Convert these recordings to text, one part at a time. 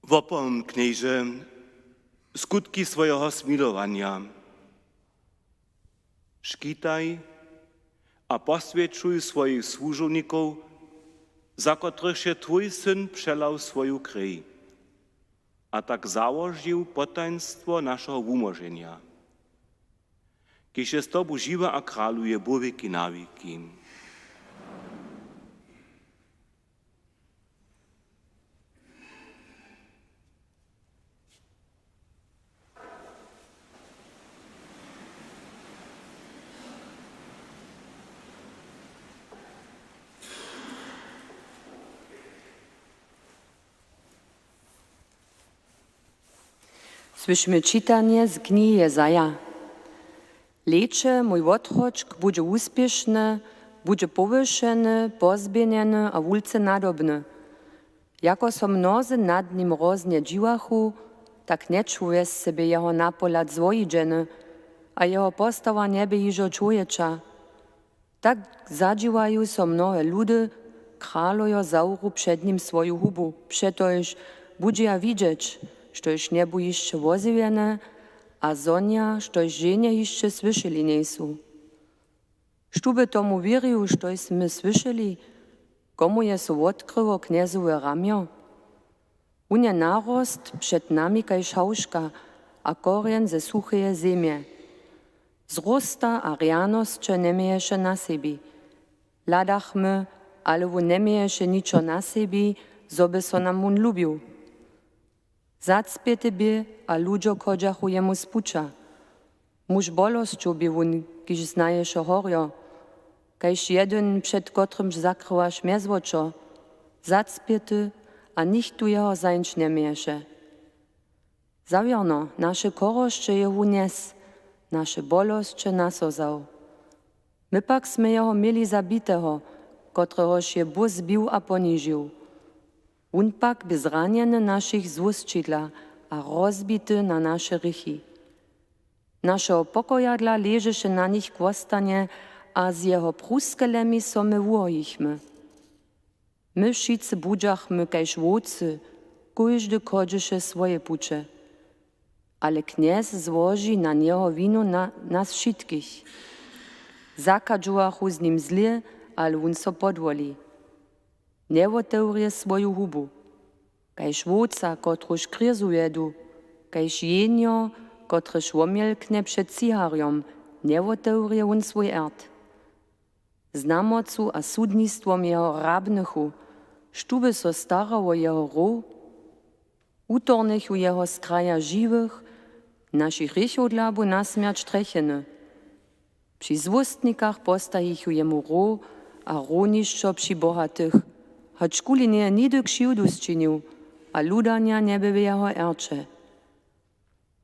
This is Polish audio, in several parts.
Wopomknejże skutki swojego smilowania. Škitaj a poswieczuj swoich służowników, za których się Twój Syn przelał swoją krew, a tak założył potaństwo naszego umożenia. Kiedy się z Tobą żywa a kraluje powieki na wieki. Słyšmy čitanie z knihy Jezaja. Leče mój odchodźk bude uspieszny, bude powyszeny, pozbienieny a wulce nadobny. Jako so mnozy nad nim roznie dziwachu, tak nie czuje z siebie jeho napolat zwojidzeny, a jeho postawa nieby iżo człowiecza. Tak zadziwają so mnohe ludy, kralujo zauru przed nim swoją hubu, przetoż bude ja widzieć, štož nebu jeszcze woziwiene, a zonia, štož ženie jeszcze słyszeli nie są. Štube tomu wieriju, štož sme słyszeli, komu je so odkryło kniezowe ramio? Unie narost przed nami kaj szauszka, a korien ze sucheje ziemie. Zrosta a rianosće nemieše na sebi. Ladachmy, ale vu nemieše ničo na sebi, zobe so nam mun lubił. Zacpiety by, a ludzo kodžachu jemu spuča. Muž bolosću by vun, kiž znaješe horjo, kajž jeden, przed kotrymž zakrywaš mjezvočo, zacpiety, a nichtu jeho zańč nemieše. Zawierno, nasze koroszcze jehu nies, nasze bolosće nasozał. My pak sme jeho mieli zabitego, kotrehož je Bóg zbił a poniżył. On pak by zranjeny naszych złusčidla a rozbity na nasze rychy. Našeho pokojadla ležeše na nich kvostanie a z jeho pruskelemi so my uhojichmy. My wszyscy budžachmy kajž vódcy, kóždy kodžeše swoje pucze. Ale kniez złoży na niego winu na nas wszystkich. Zakadžuachu z nim zlie, ale on so podwoli. Nie otewrje swoją hubu, kajž wódca, kotruž krizu jedu, kajž jenio, kotryż omielknie przed ciharjom, nie otewrje on swój ert. Z namocu a sudnictwom jeho rabnychu, štube so starało jeho ro, utornychu jeho z kraja żywych, naszych rychodlabu na śmierć trecheny. Przy zwostnikach postajichu jemu ro, a ronišćo przy bohatych, choć kuli nie nidy krzywdu zczynił, a ludania nie były jeho ercze.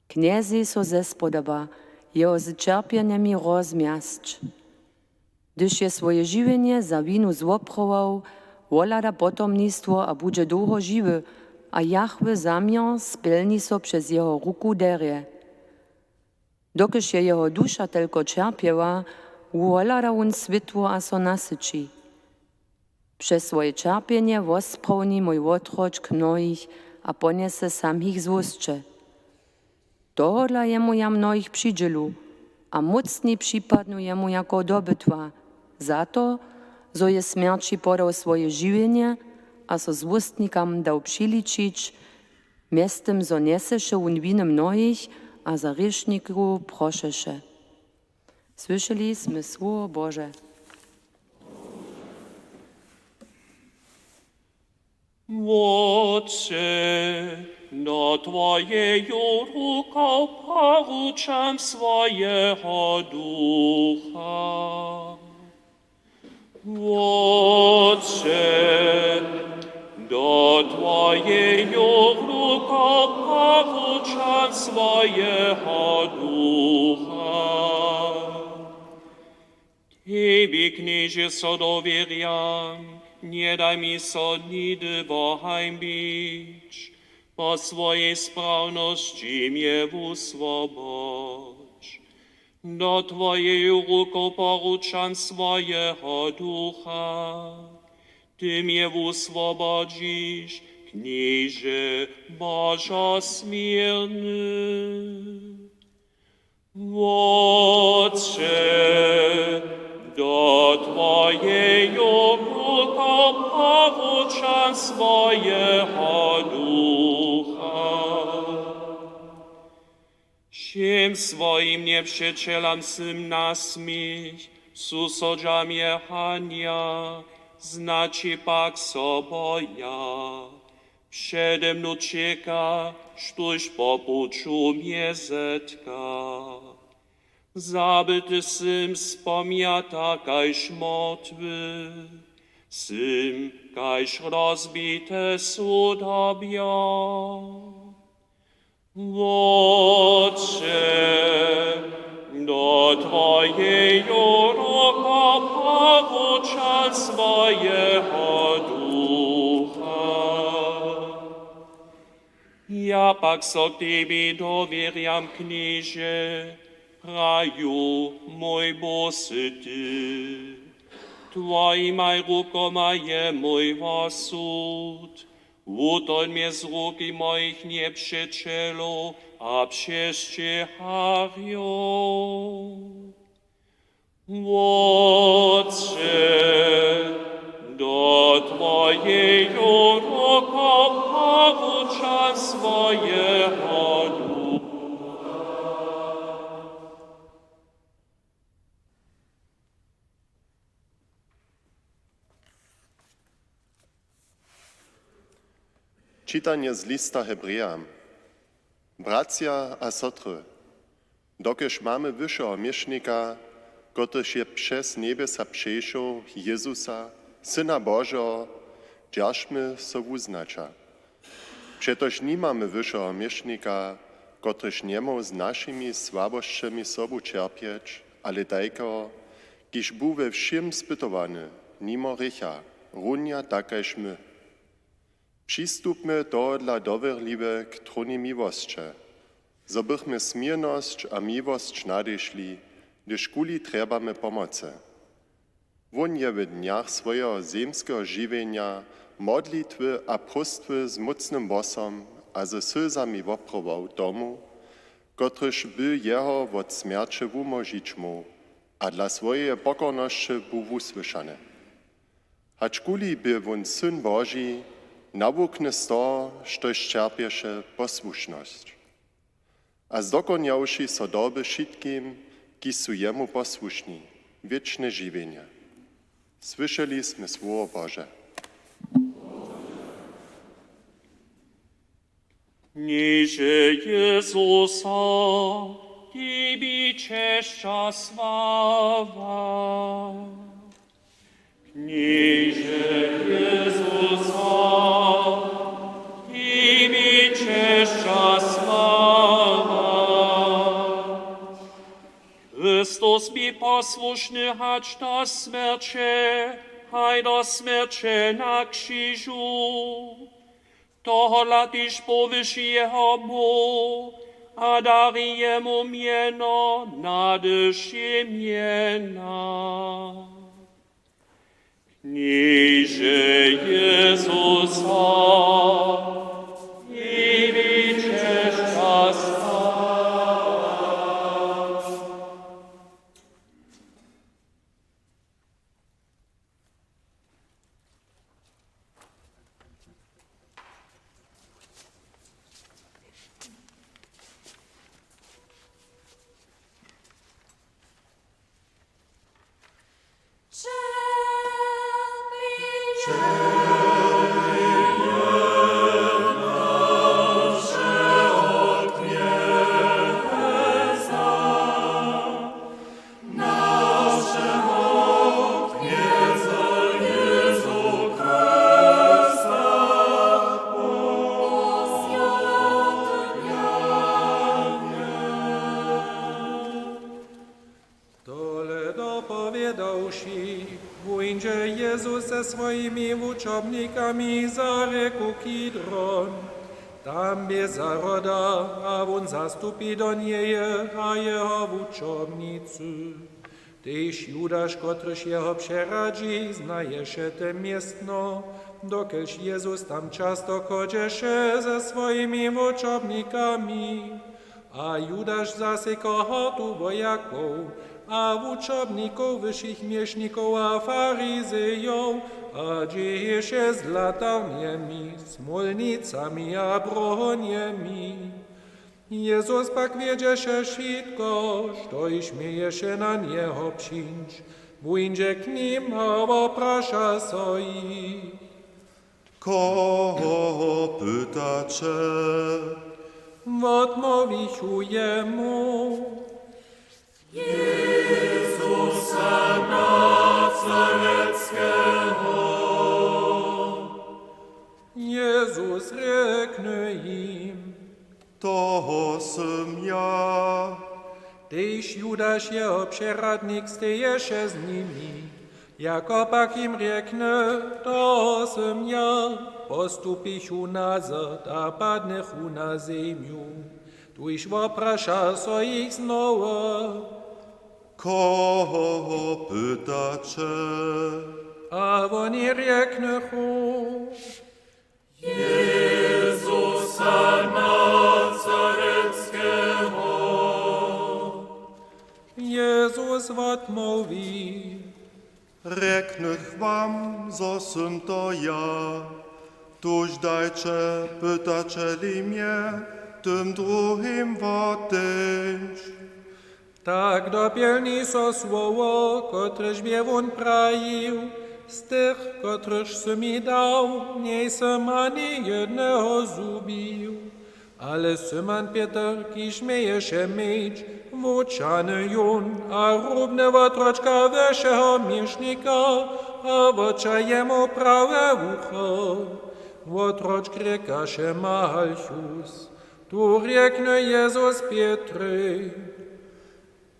Kniezi so zespodoba, jeho z cierpieniami rozmiasć. Gdyż je swoje żywienie za winu złoprował, wolada potomnictwo a bude długo żywy, a Jahwe zamiar spełni so przez jeho ruku derie. Dokyż je jeho dusza tylko cierpiewa, wolada on światło a so nasyci. Przez swoje cierpienie wosprauni mój odchodźk mnohich a poniese sam ich złuscze. Tohodla jemu ja mnohich przydzielu, a mocni przypadnu jemu jako dobytwa, za to, zo je smierci podał swoje żywienie, a so zwóstnikam dał przyliczyć, miestem zo nieseše on winy mnohich, a za ryszników prošeše. Słyszeli sme słowo Boże. Отче, на Твоею руку поручам своего духа. Отче, до Твоею руку поручам своего духа. Тебе, княже, со доверям, nie daj mi so nidy wohaim bić, po swojej sprawności mnie wyswobodź. Do Twojej ruku poruczam swojego ducha, Ty mnie wyswobodzisz, Knieże bożosmierny. Otcze, do Twojego ruką poruczam swojego ducha. Всем своим непřečelам сым насміх, susodžam jechania, znaczy pak soboja. Przede mną czeka, sztuś popuczu mnie zetka. Zabyty sym spomiata kajś motwy, sym kajś rozbite sudobia. Otcze, do Twojego ruka poruczam swojego ducha. Ja pak so k Tebe dowierzam, knieże, raju mój bosy Ty. Twoimaj rukoma je mój osud. Utoń mnie z ruki moich nieprzyjacielów, a prześciechają. Otcze, do Twojego ruka poruczam swojego ducha. Čitanje z lista Hebrejam. Bracia a sotry, dokež mamy wyższego miesznika, kotryż je przez niebesa przejszł Jezusa, Syna Bożego, dziażmy so wuznacza. Przetoż nie mamy wyższego miesznika, kotryż nie mógł z naszymi słabościami sobu cierpieć, ale tajko, kiż był we wszym spytowany, nimo rycha, runia takajż my. Przystupmy tohodla doверliwe k tronie miłosće, zo bychmy smierność a miłość nadešli, gdyż kuli trebamy pomocy. Won je w dniach swojego ziemskiego żywienia modlitwy a prostwy z mocnym bosom a ze slzami woprował domu, kotryż by jeho od śmierci wumožić mu, a dla swojej pokorności był wusłyszany. Hacz kuli by won Syn Boży, nawukne z toho, štož čerpieše posłušnosť. A zdokonjawši so doby všetkým, ki sú jemu posłušní, wieczne żywienie. Słyszeli sme słowo Boże. Knieże Jezusa, Tobie cześć a sława. Knieże Jezusa, Tobie cześć a sława. Chrystus mi posłuszny, hacz do śmierci, haj do śmierci na krzyżu. Toho latiš povyši jeho mu a darí jemu měno nadyši měna. Kníže Jezusa, Tobě čest a sláva. Tole dopowiadałszy, pójdzie Jezus ze swoimi uczobnikami za rzeku Kidron. Tam bie zaroda, a on zastupi do niej, a jeho uczobnicy. Tyś Judasz, kotryż jeho przeradzi, znajesze te miestno, dokelż Jezus tam często chodziesze ze swoimi wuczobnikami. A Judasz zase kohotu wojaków, a wuczobników wyższych mieszników, a faryzejów, a dzieje się z latarniami, smolnicami, a broniemi. Jezus pak wiedzie się szybko, što i śmieje się na niego przyjść. Pójdzie k nim, a oprasza so ich. Koho pytacze? Odmówił jemu. Jezus řekne im. Toho jsem ja. Tyś Judasz jeho przeradnik steje się z nimi. Jako pak im řekne, to jsem ja, postupichu nazad a padnechu na ziemiu. Tuž oprasza so ich znowu. Koho pytacze? A oni řeknechu. Jezus odmówi. Reknech wam, zo jsem to ja. Tuž dajče, pytaczeli mnie, tym druhým votež. Tak dopełni so słowo, kotreż biewun prajił, z tych, kotreż se mi dał, nie sem ani jednego zubił. Ale Syman Piotr, ki śmieje się mieć, włóczany jun, a równe otroczka weszego miesznika, a w ocza jemu prawe ucho. Otrocz kreka się Malchus, tu řekne Jezus Pietry.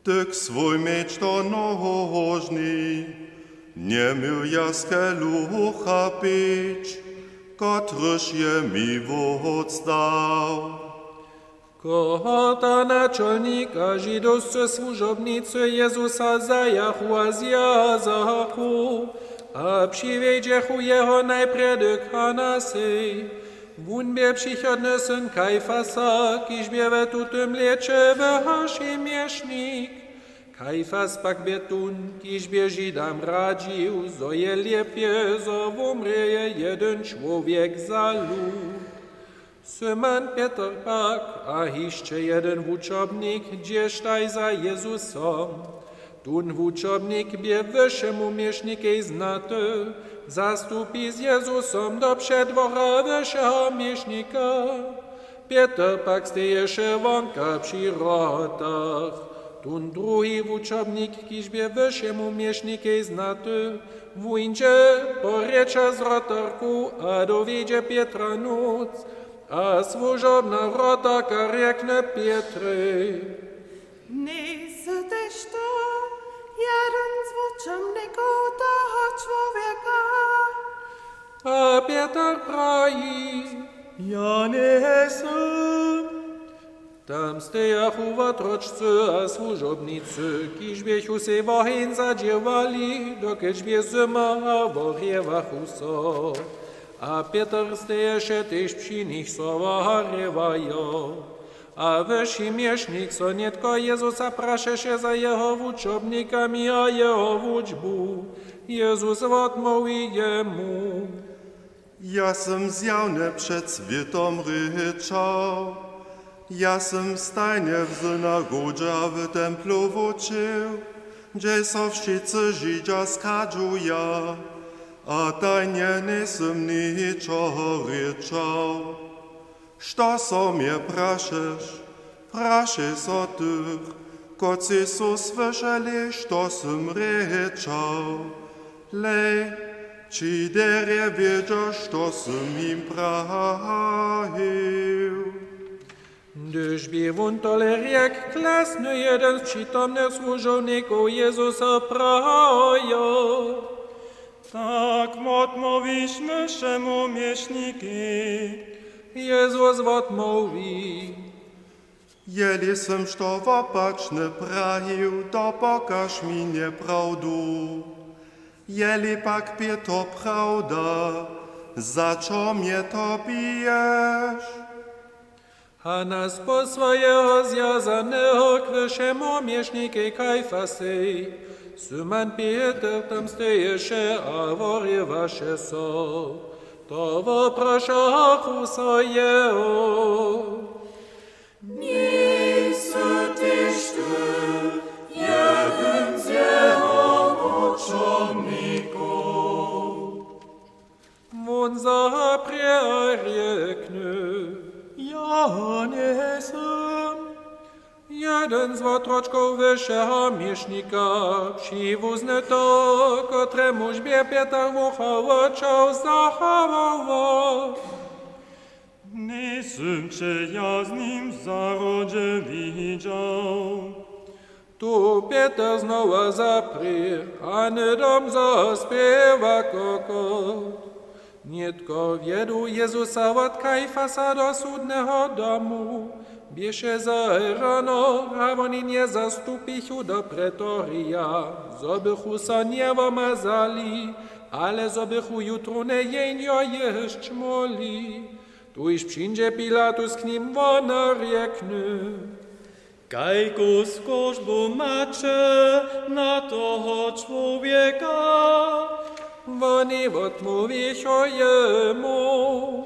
Tyk svůj meč to nohožný, neměl jaské lucha pič, kotryž je mi vodstal. Kohota naczelnika żydowscy służobnicy Jezusa zajachu a zjazachu, a przywiedziechu jeho najpredy Hanasy. Wun bie przychodny syn Kajfasa, kiż bie we tutym lecze wyhaszy miesznik. Kajfas pak bie tun, kiż bie Żydam radził, zo je lepie, zo wumrzeje jeden człowiek za lud. Syman Piotr pak, a jeszcze jeden wuczobnik, dziesztaj za Jezusem. Tun wuczobnik bie wyższemu miesznikie znaty, zastupi z Jezusem do przedwora wyższego miesznika. Piotr pak steje się wonka przy rotach. Tun drugi wuczobnik, kiż bie wyższemu miesznikie znaty, wujdzie porycza z rotarku, a dowiedzie Pietra noc. A służobna rotaka řekne Pietry. Nejste to jeden z wuczemników toho człowieka? A Pietr praji. Ja nejsem. Tam stejachu otroczcy a służobnicy, kiż biechu se wohin zadziewali, dokeż bie zima a woriewachu so. A Piotr steje się też przy nich sowarewają. A wyższy miesznik so nietko Jezusa prasze się za jeho wuczobnikami a jeho wuczbu. Jezus odmówi jemu. Ja jsem zjawne przed światem ryczał. Ja jsem stajnie w synagodze a w templu wuczył, gdzie so wszyscy Żydzi skadżują. A tajnie nisem ničoho rečal. Što so mnie prašeš, praši so tych, kot si so słyszeli, što sem rečal. Lej, či derje wiedział, što sem im prahił. Gdyż biewun tole riek, klasny jeden z przytomnych służowników Jezusa prajo. Tak odmówiliśmy szemu mieszniki. Jezus odmówi. Jeli sam što opačne prahił, to pokaż mi nieprawdu. Jeli pak pie to prawda, za čo mnie to bijesz? A nas po swojego zjazanego kweszemo mieszniki Kajfasej, Syman Pieter tam steješe a vorjevaše so, to voprašachu sojeho. Nisu tištu, jeden z jeho močomnikov. Won zaprie a riekne, Ja nesem. jeden z otroczków wyższego miesznika przywózny to, kotremu żbie Pietar wuchowoczał zachował. Nesem, če ja z nim zarođe viđał. Tu Pietar znowu zaprie, a nedom zaspiewa kokot. Nietko wiedu Jezusa od Kajfasa do sudnego domu, bieše za rano, a oni nie zastupichu do pretoria, zobychu sa niewomazali, ale zobychu jutru ne jenio ješć moli. Tuż przyjdzie Pilatus k nim wona riekny. Kajku skożbu macie na toho człowieka. Woni odmówicho jemu.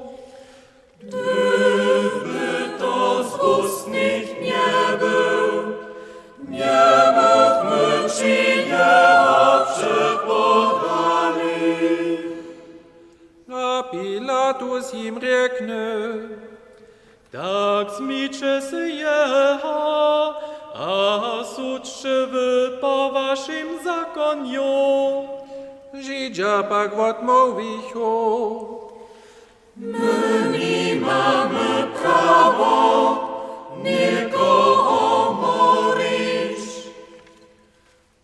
Gdyby to z ust nich nie był, nie mógłby ci jeho przepodali. A Pilatus im riekny. Tak zmicze sy jeho, a sudszy wy po waszym zakoniu. Żydzia pak odmówicho. My mamy prawo nikogo morić.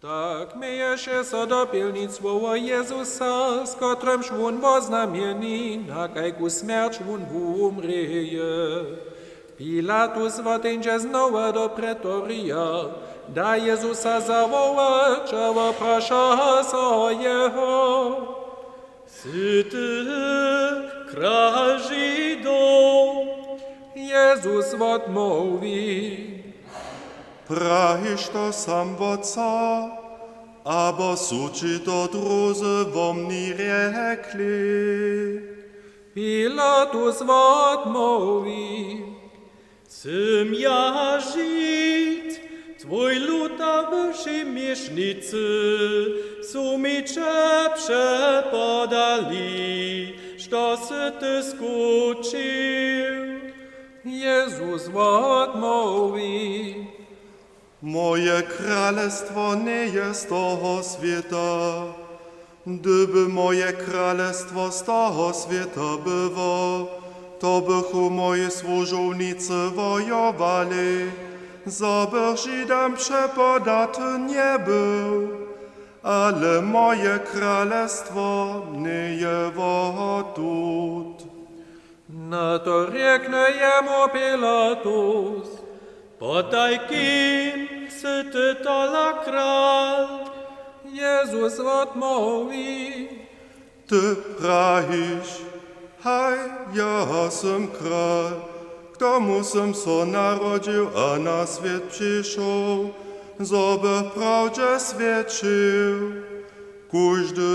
Tak myješe sa dopilnic słowo Jezusa, z kotrem szwun woznamieni, na kajku śmierć szwun umrieje. Pilatus wotędzie znowu do pretoria, da Jezusa zawołać, a woprasza so jeho. Sy ty král Židov. Jezus odmówi. Prahiš to sam v Otca, abo suči to druzy vo mni rekli. Pilatus odmówi. Sym ja Žid, tvoj lud a wyši miesznicy, su mi przepodali, što sy ty skučił. Jezus odmówi. Moje królestwo nie jest toho świata. Gdyby moje królestwo z toho świata było, to bychu moi służownicy wojowali, żeby Żydom przepodaty nie był. Ale moje królestwo nie jest wotut. Na to riekne jemu Pilatus. Podaj kim sy ty tola král. Jezus odmówi. Ty prahiš, haj, ja sam král, k tomu sam so narodził, a na świat przyszł, żeby prawdzie świadczył. Każdy,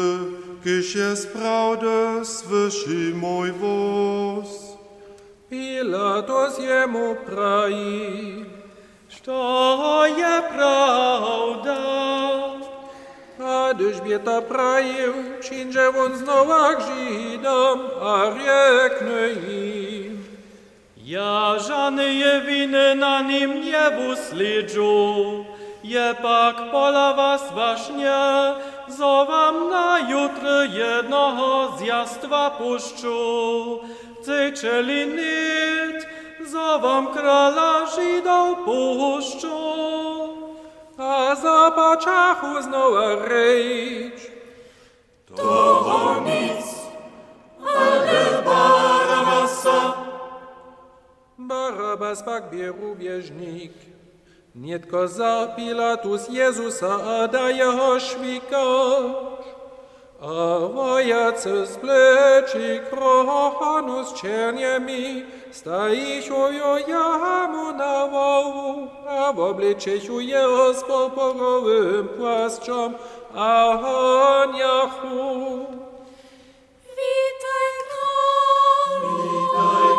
kiż jest prawdy, słyszy mój głos. Pilatus jemu prawi. Što je pravda? A Elżbieta prawił, przyjdzie on znowu k Żydom, a riekne im. Ja żadnej winy na nim nie wuslidziu, je pak pola was właśnie, zowam na jutro jednego zjastwa puszczu. Cejczeli nit, zowam krala Żydów puszczu. A zapaczachu znowu rejcz. To nic, ale Barabasa. Barabas Teraz pak bieru bieżnik. Nietko za Pilatus Jezusa, a da jeho švikaš. A vojacy z pleči krohanu z černjemi, stajišuju jamu na vovu, a v obličeju jeho s poporovym płaszczom, a honjachu. Witaj król! Witaj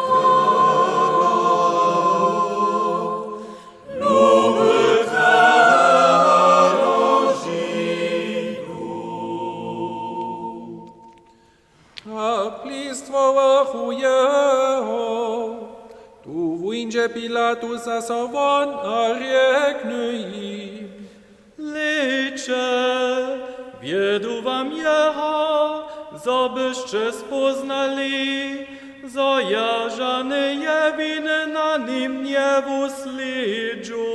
A plistwowachu jeho, tu wujdzie Pilatusa sowon, a riekny im. Licze, wiedu wam jeho, zobyście spoznali, zo ja żany jewiny na nim nie wuslidżu.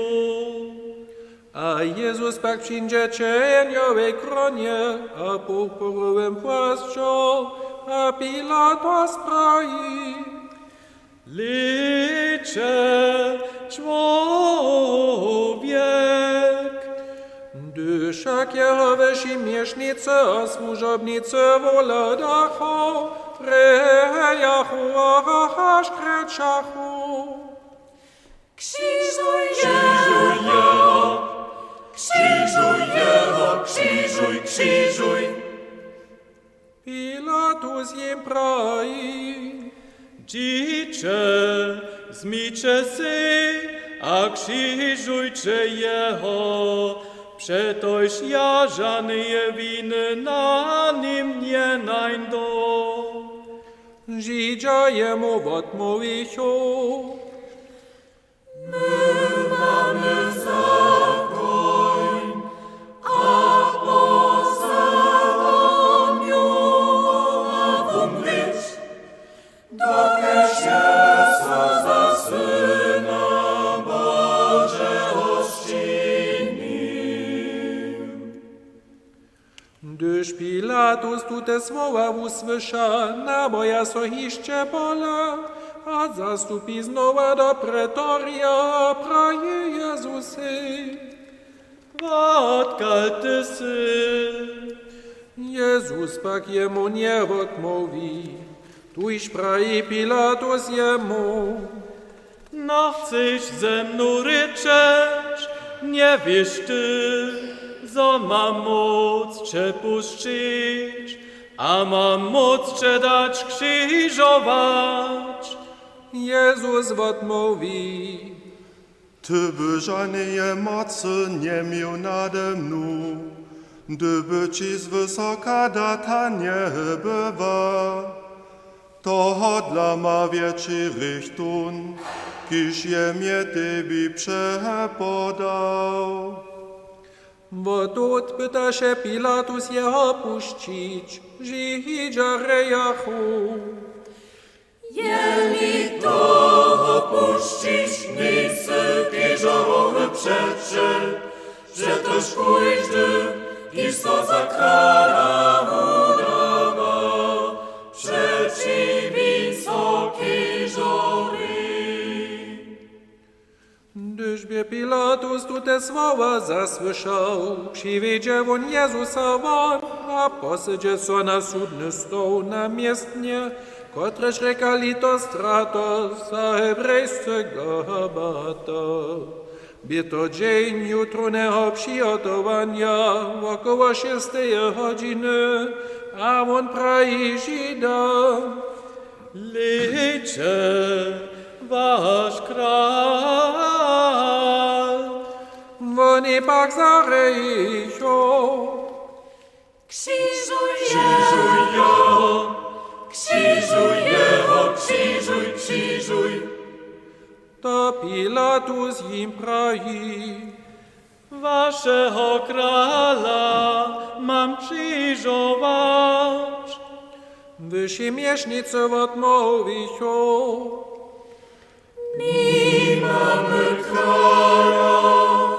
A Jezus pak przyjdzie cieniowej kronie, a purpurowym płaszczu, a Pilatos proi. Licze, człowiek, Dyszak Jehowe śmiesznice, a służobnice wolodachu, rejachu, a szkreczachu. Krzyżuj Jeho! Krzyżuj Jeho! Krzyżuj, krzyżuj! Pilatus im proi. dzicze, zmicze sy, a krzyżujcie jeho, przetoż ja żadnej winy na nim nie najdą. Żidzia jemu odmówił. Gdyż Pilatus tu te słowa usłysza, naboja so iście pola, a zastupi znowa do pretoria, praje Jezusy. Odkal ty sy, Jezus pak jemu nie odmówi, tuż praje Pilatus jemu. no chcesz ze mną ryczeć, nie wiesz ty, zo mam moc cię puszczyć, a mam moc cię dać krzyżować. Jezus odmówi, Ty by żadnej mocy nie miał nade mną, gdyby ci z wysoka data nie bywa. To dla ma wieci richtun, kiż je mnie Tybie przepodał. bo tut pyta się Pilatus jeho puścić, żidzia rejachu. Jeli toho puścić, nic krzyżowy przeczy, że toż pójdzie i sto za kara udawa, przeciwisoki żory. Gdyżby Pilatus tu te słowa zasłyszał, przywiedzie on Jezusa won, a posydzie so na sudny stoł namiestnie, kotreż rekali to stratos, a hebrejscy Gabata. By to dzień jutrowego przygotowania, około 6 godziny, a on prai Żyda. Licze, wasz kral. Oni pak zarejo. Krzyżuj Jeho! Krzyżuj Jeho! Krzyżuj, krzyżuj! To Pilatus im prai. Waszego krala mam krzyżować. Wysi miesznicy odmówią. My mamy krala,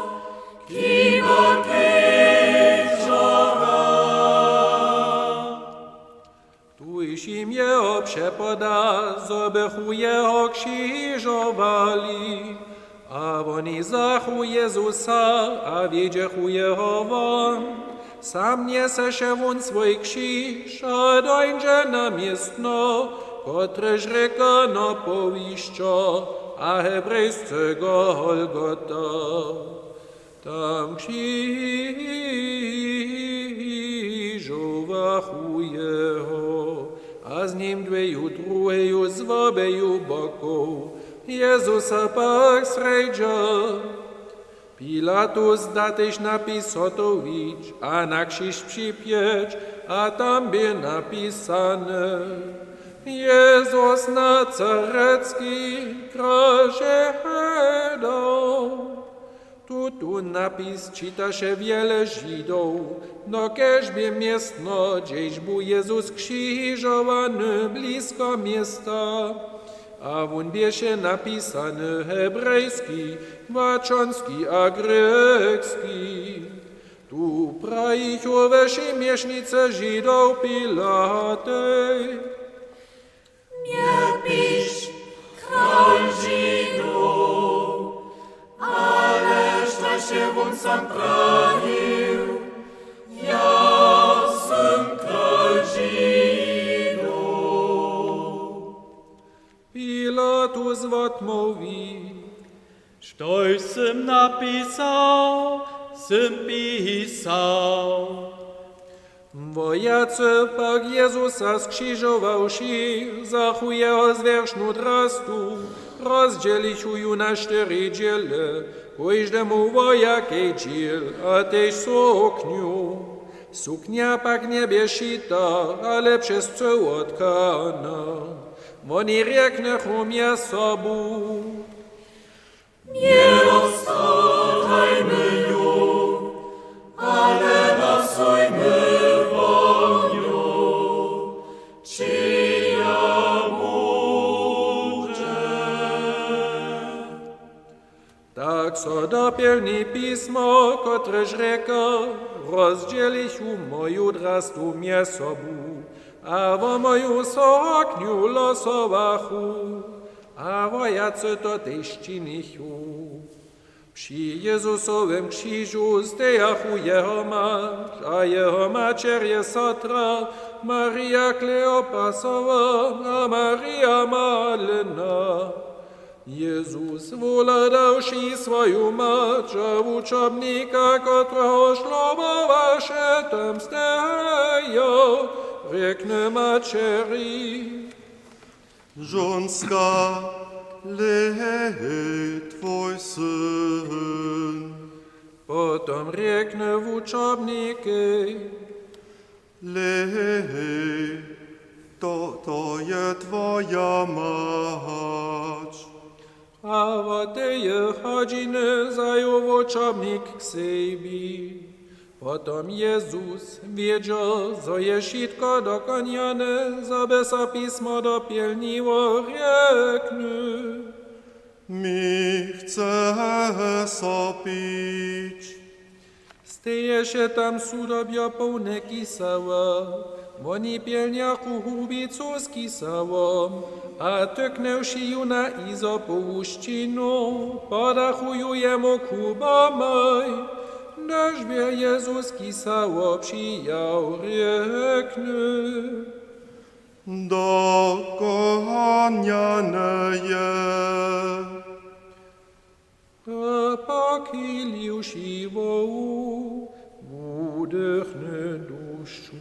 kiba kejżora. Tuż im jeho przepoda, zobychu jeho krzyżowali. A oni zachu Jezusa, a wiedziechu jeho won. Sam niese się won swój krzyż, a dojdzie na miestno, kotreż rzeka na powiścio, a hebrejskiego Golgota. Tam krzyżowachu jeho, a z nim dweju druheju zwobeju boku, Jezusa pak srejdzia. Pilatus datyś napisotowić, a na krzyż przypieć, a tam by napisane: Jezus Nazarecki, kraże hedał. Tu napis czyta się wiele Żydów, no każde miestno, gdzieś był Jezus krzyżowany blisko miasta. A won bieše napisane hebrejski, mačonski a grekski. Tu prajich oveši miešnice Židov Pilatej. Nie pisz, król Żydów, ależ ta się won sam prawił, ja sam król Żydów. Pilatus odmówi: Štož sem napisal, sem pisał. Wojacy pak Jezusa skrzyżowawszy, zachu jeho zwierzchnu drastu, rozdzielichuju na 4 dziele, każdemu wojakiej dziel, a też sukniu. Suknia pak nie bieszita, ale przez co tkana. Oni rieknechu mnie sobu: Nie rozstawajmy ją, ale nasujmy wonią, czyja może. Tak so dopełni pismo, kotreż rzeka, rozdzielichu moju drastu mnie sobu, a wo moju sokniu losowachu, a wojacy to też czynichu. Przy Jezusowym krzyżu stejachu jeho mać, a jeho maczer je sotra, Maria Kleopasowa, a Maria Malena. Jezus woladawszy swoją mać, a uczobnika, którego ślubowa się tam stejo, řekne mačeri: Żonska, lej tvoj syn. Potom řekne učobníky: Lej, to je tvoja mać. A v teje hodiny zajul učobník k sebi. Potom Jezus wiedział, że je wszystko dokoniane, żeby sa pismo dopełniło, řekne: Mi chce sopić. Steje się tam sudobia pełne kisała, oni pielniachu hubicu z kisałom, a tyknęwszy ju na izopuścinu, podachuju jemu kubamaj. Nasz wie Jezus kisało przyjął, řekne: Dokoniane je. A pokilił siwołu, wdechne dušu.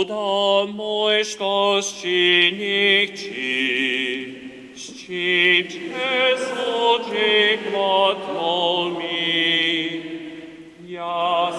домой, что щиних чище суджик отмоми. Я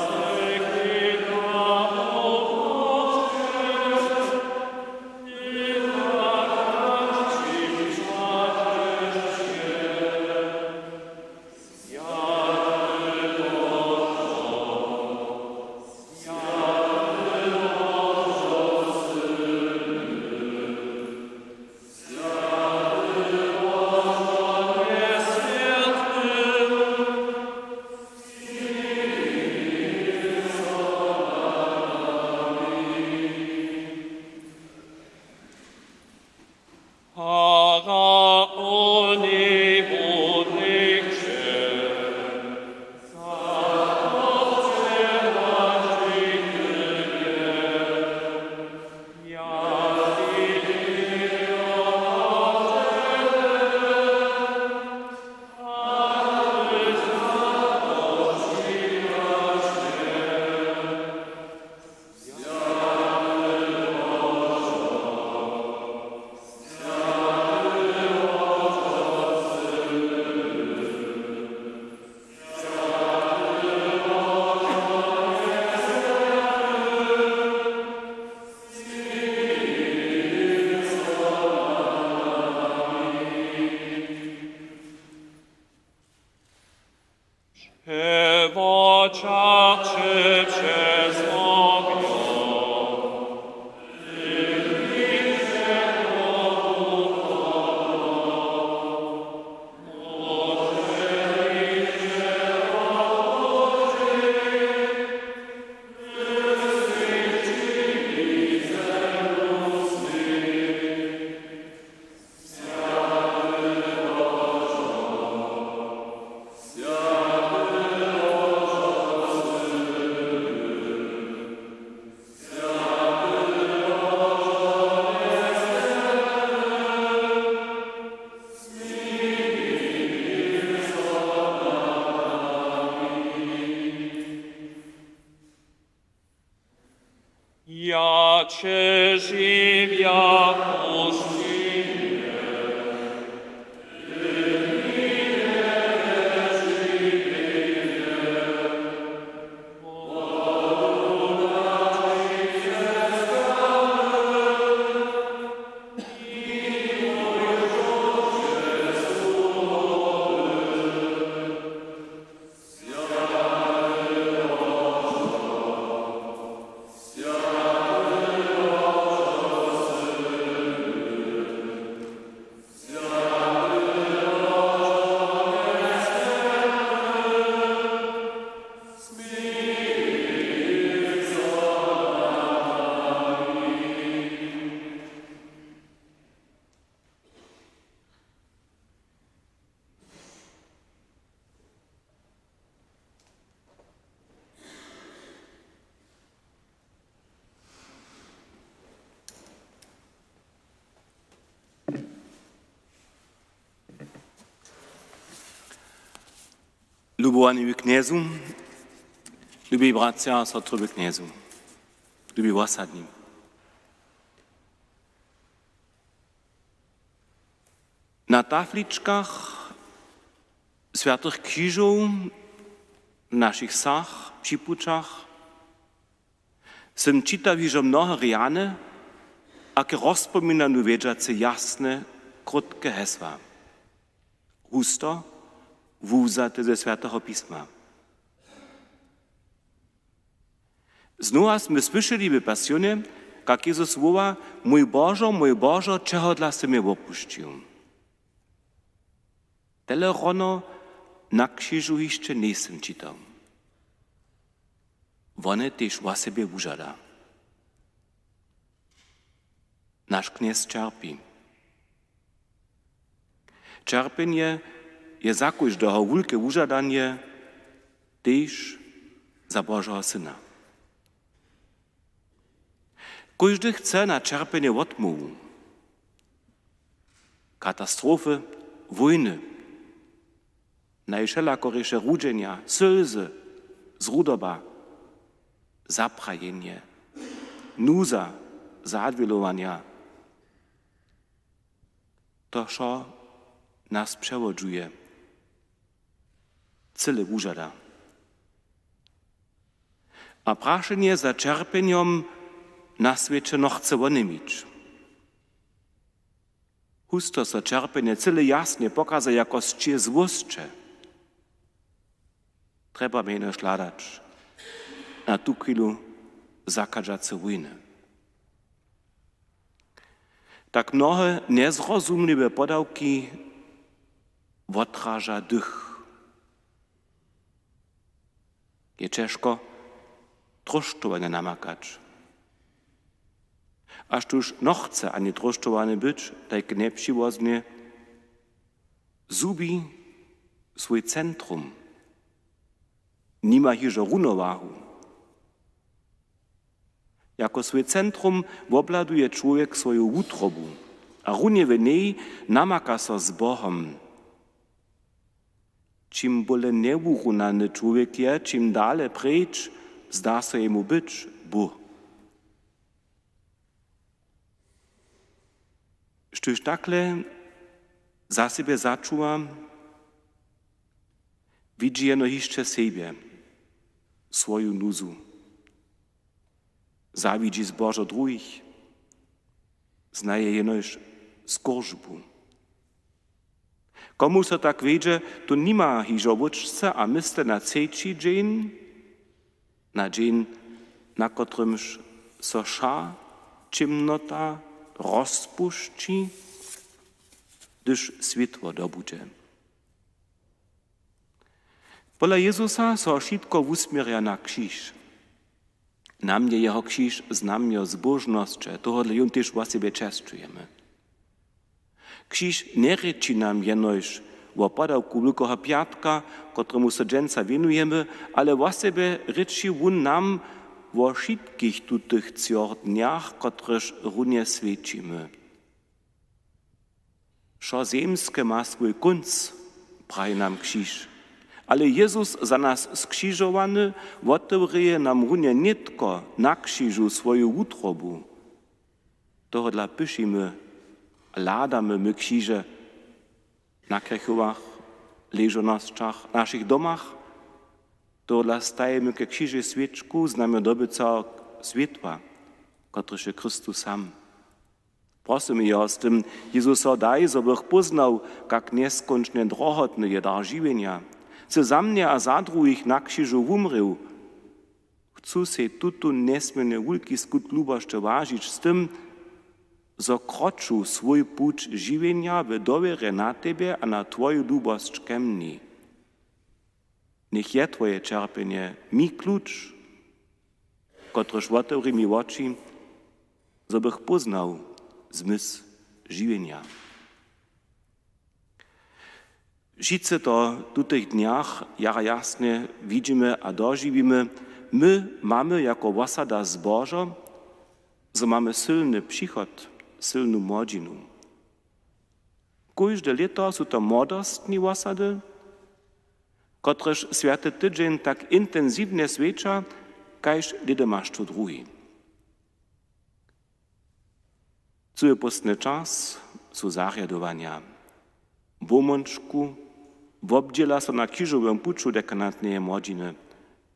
Cię żywia pustynię. Lubowani kniezu, lubi bracia, sotry kniezu, lubi wasadni. Na tafliczkach świętych krzyżów, w naszych sach, przypuczach, są czytawi, że mnohe riany, akie rozpominanu wiedzace jasne, krótkie hesła. Husto, wuzate ze Świętego Pisma. Znowu sme słyszeli w pasjonie, jak Jezus słowa, mój Boże, czego dla mnie opuścił. Tyle rano na krzyżu jeszcze nie jestem czytał. One też o sobie użada. Nasz kniez cierpi. Cierpienie je za każdego wielkie użadanie też za Bożego Syna. Każdy chce na cierpienie odmówić. Katastrofy, wojny, najszelakorysze rudzenia, slzy, zrudoba, zaprajenie, nuza, zadwilowania. To, co nas przewodzuje, cyle wużada. A praszenie za czerpieniom na świecie no chce wony mieć. Husto so czerpienie cyle jasnie pokaza jako zcie zwózcze. Trzeba mnie szladać. Na tu chwilu zakadzać se wojny. Tak mnohe nezrozumliwe podałki odtraża dych. Je ciężko troszczowanie namakać. Aż tuż no chce ani troszczowany być, tak nie przywoznie zubi swój centrum. Nima hiżo równowahu. Jako swój centrum wobladuje człowiek swoją utrobu, a runie w niej namaka so z Bohom. Czim bole nieurównany człowiek je, czym dalej precz, zda se jemu być Bóg. Sztuż takle za siebie zaczuwam, widzi jeno jeszcze siebie, swoją nuzu. Zawidzi zbożo drugich, znaje jenoż skorzbu. Komu se tak wiedzie, to nima hižo wódźce, a myste na cejči dzień, na dzień, na kotrymż so ša, ciemnota rozpuści, gdyż światło dobudzie. Pola Jezusa so wszystko usmierja na krzyż. Na mnie jeho krzyż znamio zbożność, tohodle jun też o siebie czeszczujemy. Krzyż nie reči nam jenož o podawku Wielkiego Piatka, któremu se dżęca wienujemy, ale o siebie reči on nam o wszystkich tutych dniach, któreż runie świecimy. Szo ziemskie ma swój kunc, praje nam krzyż. Ale Jezus za nas skrzyżowany otewrije nam runie nie tylko na krzyżu swoją utrobu. Tohodla pyšimy, ladamy my krzyże na krechowach, leżonościach, naszych domach. Tohodla stajemy ke krzyże świeczku, znamy dobyca światła, któryż je Chrystus sam. Prosimy jeho z tym Jezusa daj, zobych poznał, jak nieskończnie drohotny je dar żywienia. Chce za mnie a za drugich na krzyżu umrył. Chcę se tutu nesmierne wielki skut luboszcze ważyć z tym, zo kroczu swój pуть żywienia w dowierze na Tebie a na Twoją lubość kemni. Niech je Twoje czerpienie mi klucz, kotryż otewri mi oczy, zobych poznał zmysł żywienia. Wszyscy to w tych dniach jara jasnie widzimy a dożywimy. My mamy jako osada zboża, że mamy silny przychod, silną młodzinu. Każde lato są to młodostni osady, któreż święty tydzień tak intensywnie świecza, kajż lidemaštvo drugi. Cuje postny czas są zariadowania. W Womonczku wobdziela so na krzyżowym puczu dekanatnej młodziny.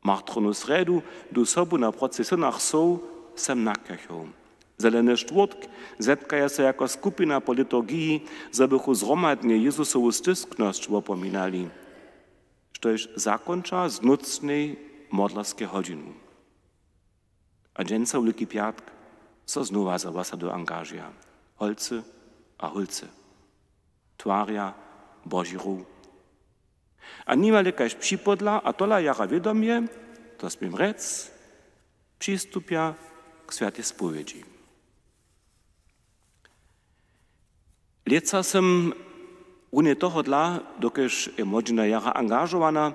Martronu sredu do sobu na procesjonach są sem nakrychą. Zeleny czwartk zetkaja se jako skupina po liturgii, zabychu zromadnie Jezusową styskność opominali, štož zakonča z nocnej modlarske hodinu. A dżęca Wielki Piatk so znowa za osadu angažija. Holce a holce. Twarja Božiru. A nimale kaž připodla, a tola jara vědomie, to smím rec, přistupia k světě spovědži. Leca jsem unie tohodla, dokež je młodzina jara angažowana,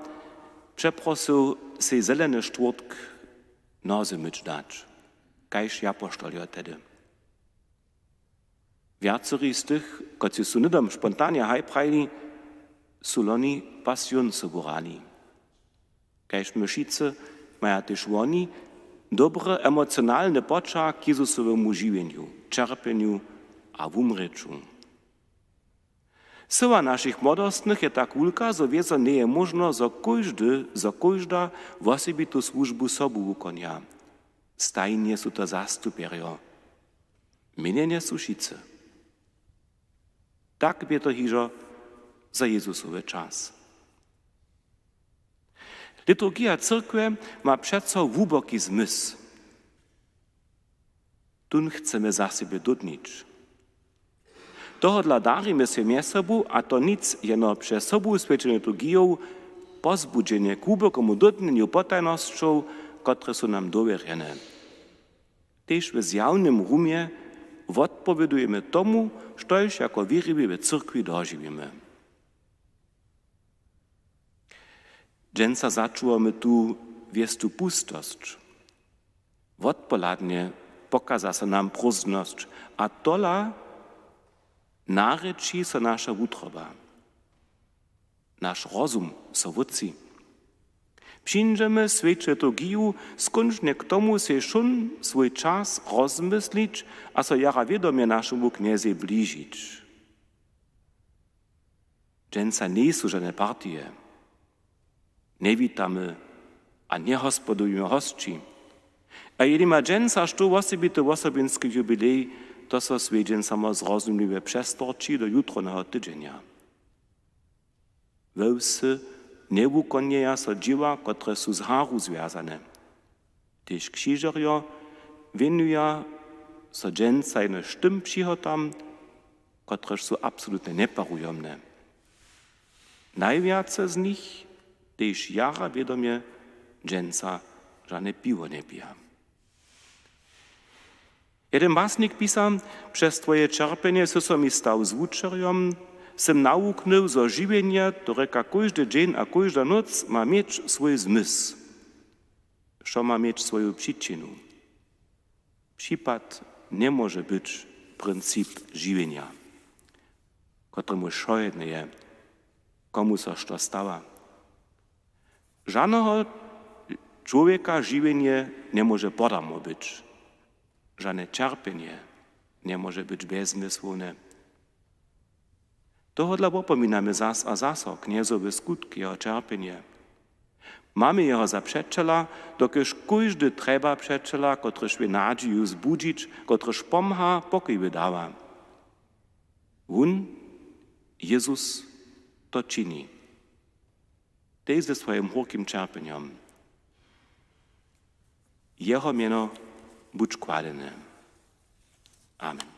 przeprosil se zeleny čtvrtk nozy myć dać. Kajž ja poštolio tedy. Wiacery z tych, którzy su nidom spontanie hajprajli, su loni pasjonce burali. Kajž myšice maja też oni dobry emocjonalny poczak k Jezusowemu żywieniu, czerpieniu a wumryczu. Syła naszych młodostnych je tak wulka, że wiezo nie je można, za każda w osobitą służbu sobu ukonia. Stajnie są to zastupierio. Mienienie suszice. Tak by to hižo za Jezusowy czas. Liturgia cyrkwy ma przeco wuboki zmysł. Tun chcemy za siebie dudnić. Tohodla darimy się miesobu, a to nic jeno przez sobu świadczenie liturgią pozbudzenie k wubokomu dudnieniu potajnością, które są nam dowierzone. Tež w zjawnym rumie odpowiedujemy tomu, što już jako wierzywi w cyrkwi dożywimy. Dżęca zaczujemy tu wiestu pustość. Odpoladnie pokaza się nam próżność, a tola nareči se nasza wutroba. Nasz rozum so wuci. Przyjdziemy świeć liturgiju, skończnie k tomu się szun swój czas rozmyslić, a so jara wiadomie naszemu kniezie bliżyć. Dżęca nie są żadne partie. Nie witamy, a nie hospodujemy hostci. A jeśli ma dżęca sztu osobity osobinski jubilej, to so swiedzien samo zrozumliwe przestorči do jutronego tydzienia. Wełsy nie wukonnieja so dzieła, które są z haru związane. Tyż krzyżerjo winuja so dżęcajne sztym przychotam, które są absolutnie nieparujomne. Najwiace z nich tyż jara wiadomie dżęca żadne piwo nie pija. Jeden basnik pisał, przez twoje czerpienie so mi stał zwučerjom, sem nauknął, że żywienie, któreka każdy dzień a każda noc ma mieć swój zmysł, što ma mieć swoją przyczynę. Przypad nie może być pryncyp żywienia, któremu szojne je, komu so što stała. Żadnego człowieka żywienie nie może podarmo być. Żadne czerpienie nie może być bezmysłowne. Tohodla popominamy zas a zaso kniezowe skutki jeho czerpienie. Mamy jeho za przeczela, dokiż każdy trzeba przeczela, kotryż wie nadzieju zbudzić, kotryż pomha, pokój wydawa. Jezus, to czyni. Tej ze swoim horkim czerpieniem. Jeho mieno buď chválené. Amen.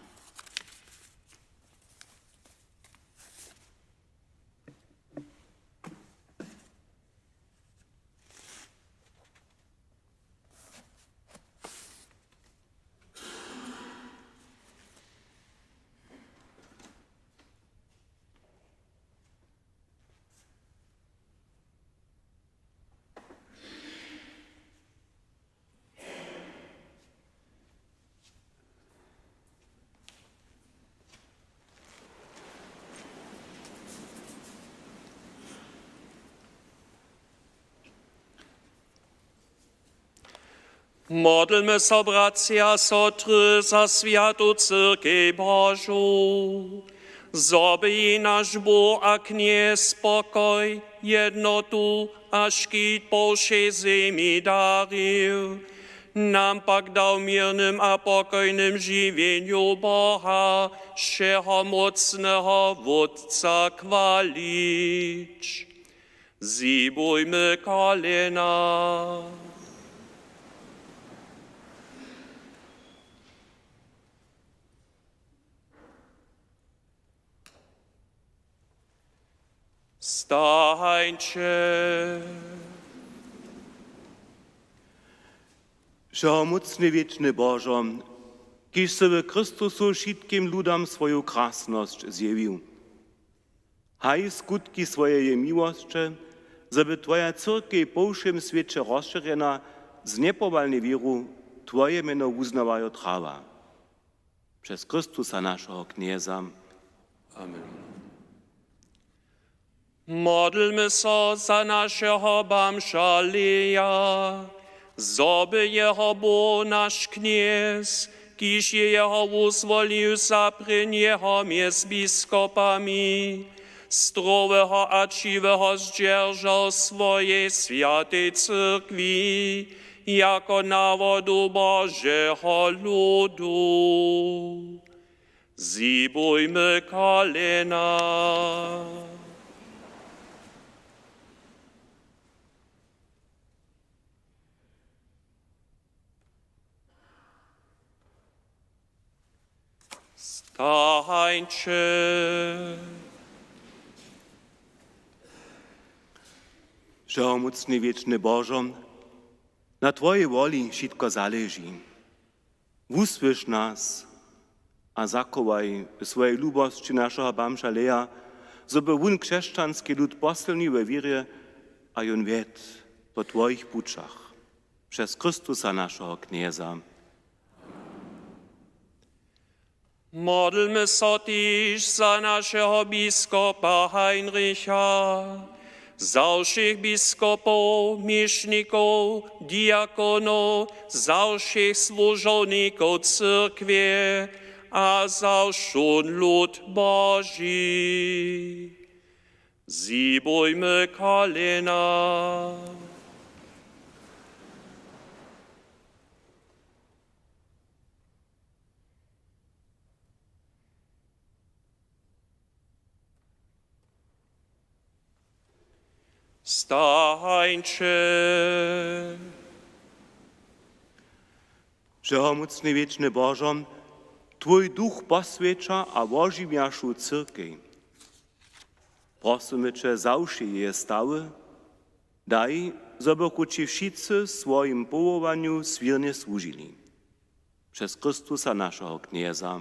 Modlmy se, bracia, sotry, za sviatu cyrkej Božu, zoby ji naš Bůh a kněz spokoj, jednotu a štít po všej zemi daril. Nam pak dal mírnym a pokojnym živěniu Boha, všehomocného vodca chválič. Zibujmy kolena. Stańcie. Wszechmocny wieczny Bożo, kiż sobie Chrystusu wszystkim ludom swoją krasność zjawił. Haj skutki swojej miłości, żeby Twoja cyrkiew po wszym świecie rozszerzona z niepowalnej wieru Twoje miano uznawają trawa. Przez Chrystusa naszego knieza. Amen. Modlmy se za našeho Bamša Lea, zoby jeho bo nasz kniez, kiż je jeho uzwolił za pryn jeho mies biskopami, zdrowego a ciwego zdzierżał swojej świętej cyrkwi, jako nawodu Bożego ludu. Zibujmy kolena. Stańcie. Wszechmocny wieczny Bożo, na Twojej woli wszystko zależy. Usłysz nas a zakowaj w swojej lubości naszego Bamsza Lea, żeby on chrześcijański lud posilnił we wierze, a on wied po Twoich puczach. Przez Chrystusa naszego Knieza. Modlmy so tyż za naszego biskupa Heinricha, za všich biskupów, mieszników, diakonów, za všich służowników cyrkwi, a za wszun lud Boży. Zibujmy kolena. Stańcie. Wszechmocny wieczny Bożo, Twój duch poswiecza a ożywiaszu cyrkwi. Prosimy Cię, zawsze je stały, daj, żeby Ci wszyscy swoim powołaniu swiernie służyli. Przez Chrystusa naszego Knieza.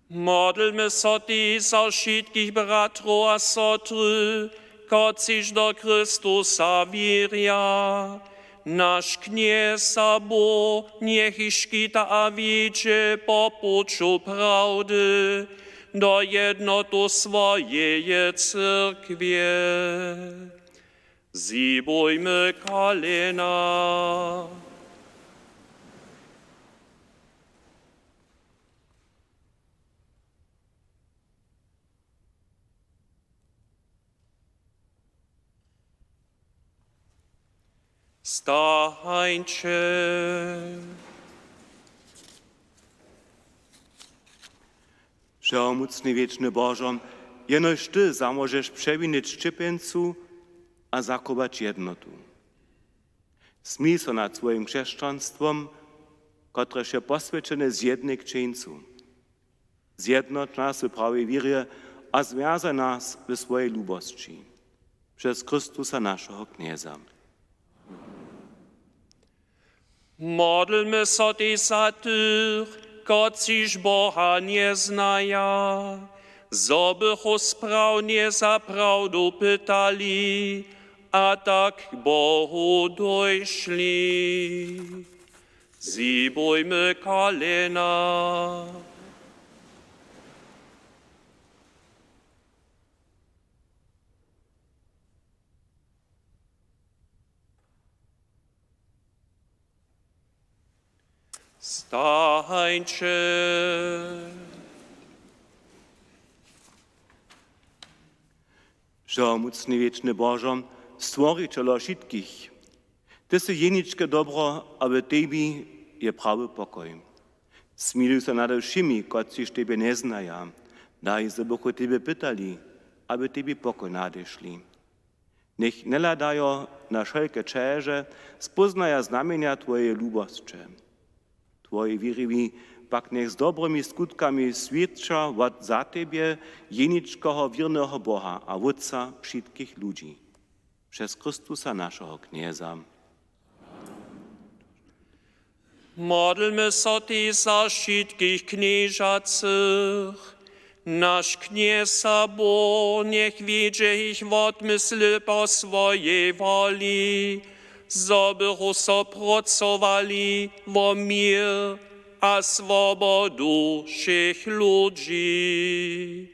Modlmy so ty za wszystkich bratrów a sotry, kociż do Chrystusa wieria. Nasz kniez Bo, niech i szkita a widzie po puczu prawdy, do jednotu swojej cyrkwie. Zibujmy kolena. Stańcie. Wszechmocny wieczny Bożo, jenoż Ty zamożesz przewinąć szczypieńcu a zachować jednotu. Smij so nad swoim chrześcijanstwem, które się poswięcone zjednej k czyńcu. Zjednocz nas w prawej wierze, a związaj nas w swojej lubości. Przez Chrystusa naszego Knieza. Modlmy so ty za tych, kociż Boha nie znaja, zobychu sprawnie za prawdu pytali, a tak k Bohu dojszli. Zibujmy kolena. Stańcie. Wszechmocny wieczny Bożo, Stworiciela wszystkich, Ty si jeniczke dobro, a w Tebie je prawy pokoj. Smiluj se nade všimi, kociż Tebe nie znaja, daj, żeby Tebe pytali, aby Tebe pokoj nadešli. Niech nie ladajo na wszelkie czerze, spoznaja znamienia Twojej lubości. Twoje wierywi pak niech z dobrymi skutkami świadcza za Tebie jeniczkoho wiernego Boha a Wódca wszystkich ludzi. Przez Chrystusa naszego Knieza. Modlmy so ty za wszystkich knieżacych. Nasz kniez Bo, niech widzi ich w odmysle po swojej woli, zobychu so pracowali wo mir a swobodu všich ludzi.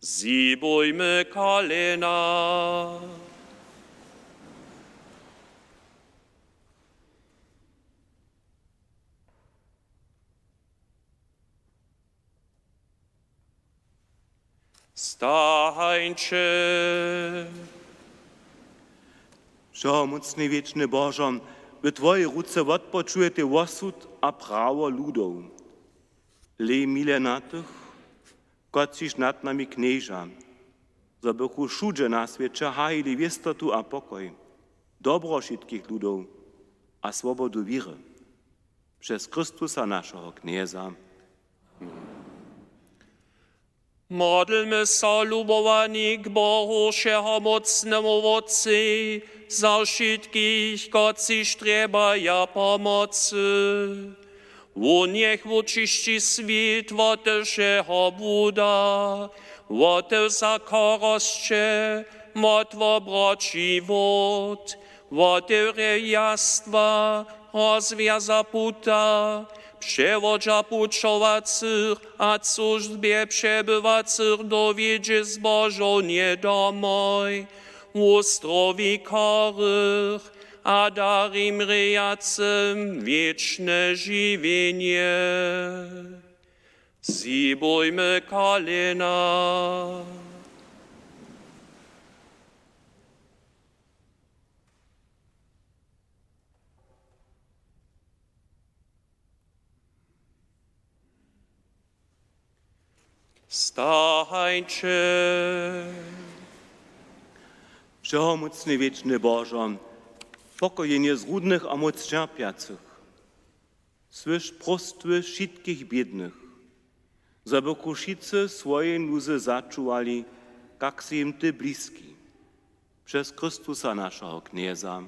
Zibujmy kolena. Stańcie. Wszechmocny wieczny Bożo, w Twojej ruce odpoczujete osud a prawo ludów. Lej mile na tych, kociś nad nami knieża, zabychu wszędzie na świecie hajili wiestotu a pokoj, dobro wszystkich ludów a swobodu wiry. Przez Chrystusa naszego knieza. Modlmy se, lubowani k Bohu všehomocnemu Otci, za všetkých, koci štrebaja pomoci. On niech očišti svit, votešeho Buda, voteza korosće, motvo broči vod, votere jastva, rozviaza puta, przewodza puczowacych, a w służbie przebywacych dowiedzie zbożonie domoj, ustrowi chorych, a dar im ryjacym wieczne żywienie. Zibujmy kolena. Stańcie. Wszechmocny wieczny Bożo, pokojenie zrudnych a moc cierpiacych, słysz prostwy wszystkich biednych, żeby kuszicy swoje nuzy zaczuwali, jak si im Ty bliski, przez Chrystusa naszego knieza.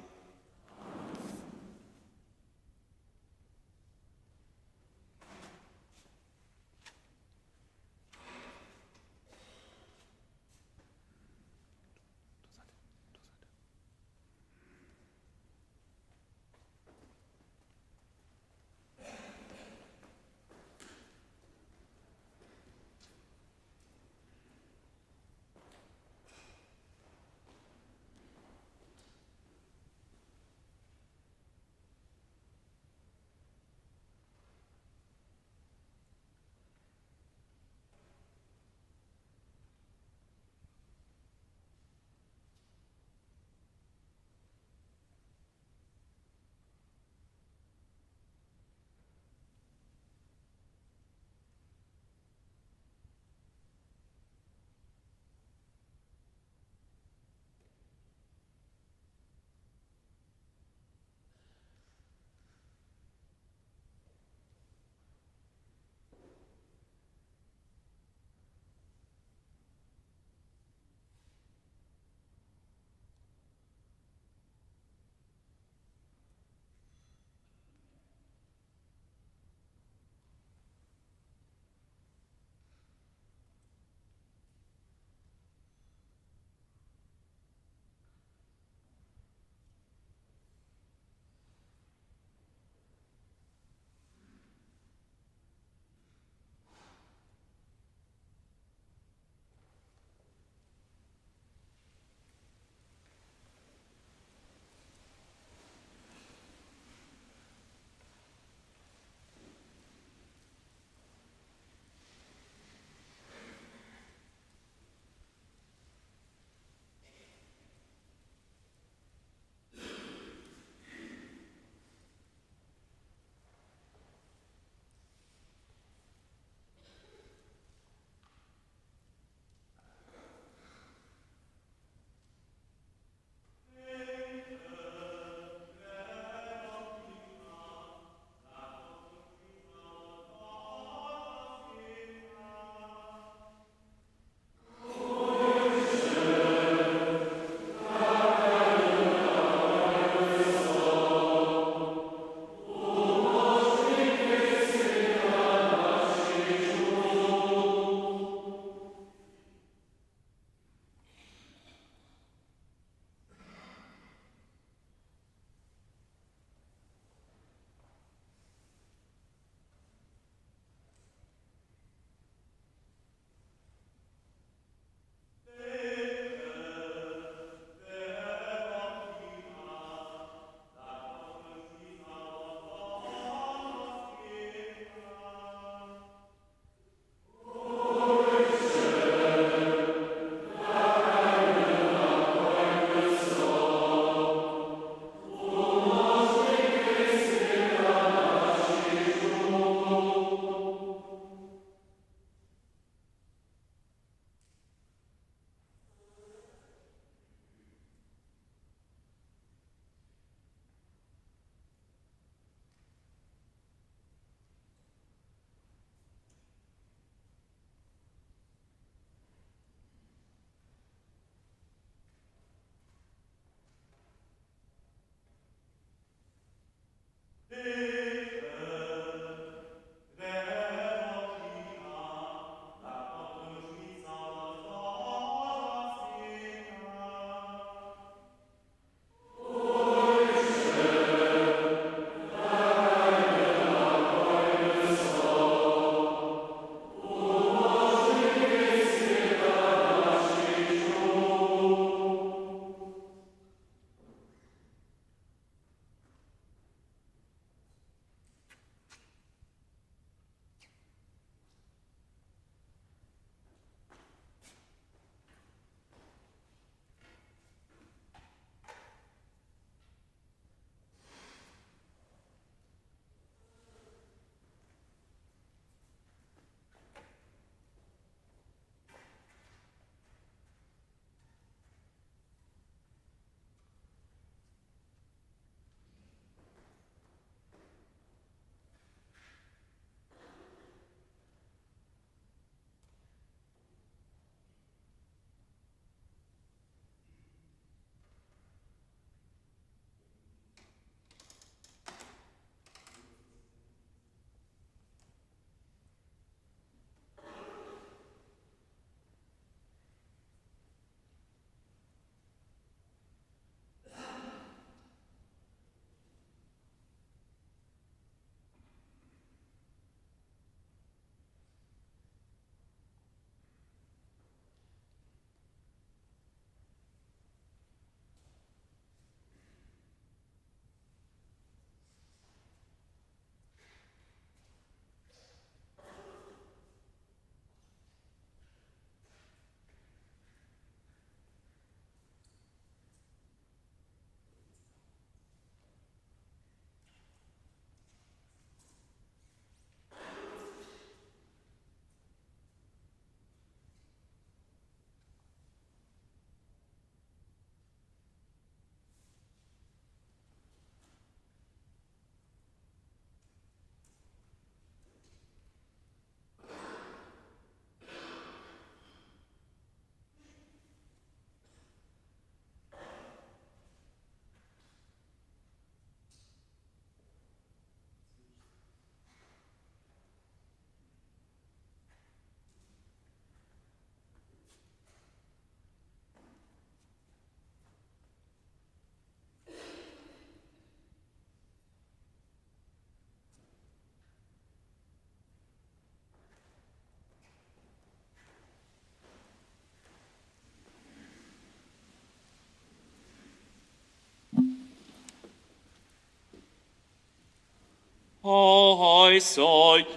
sojevi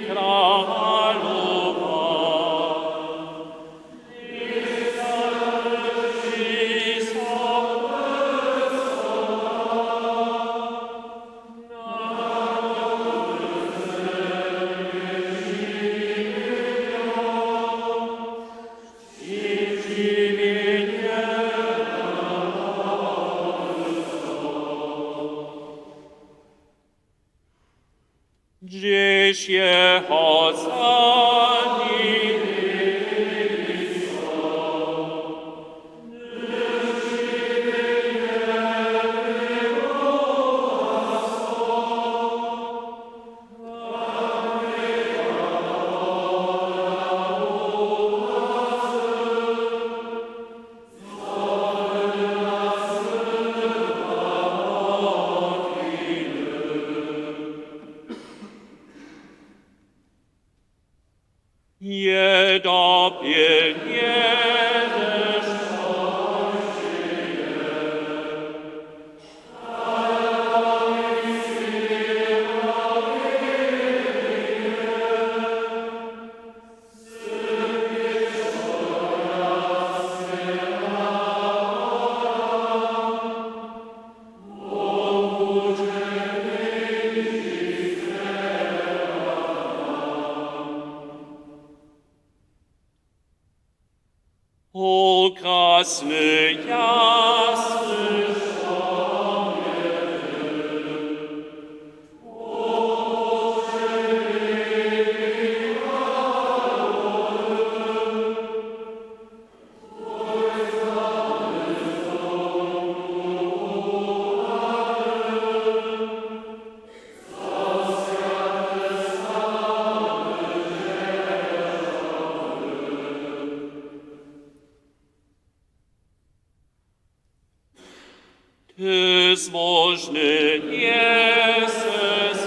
kralova. Dziś Jehozani, O krasny, jasny, Ty zbożny Jezus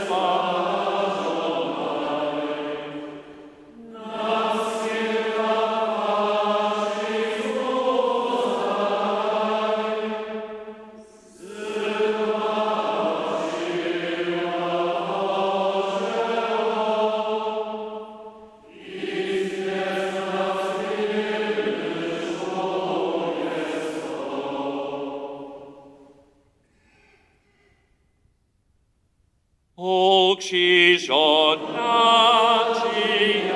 O krzyżo nadzieja,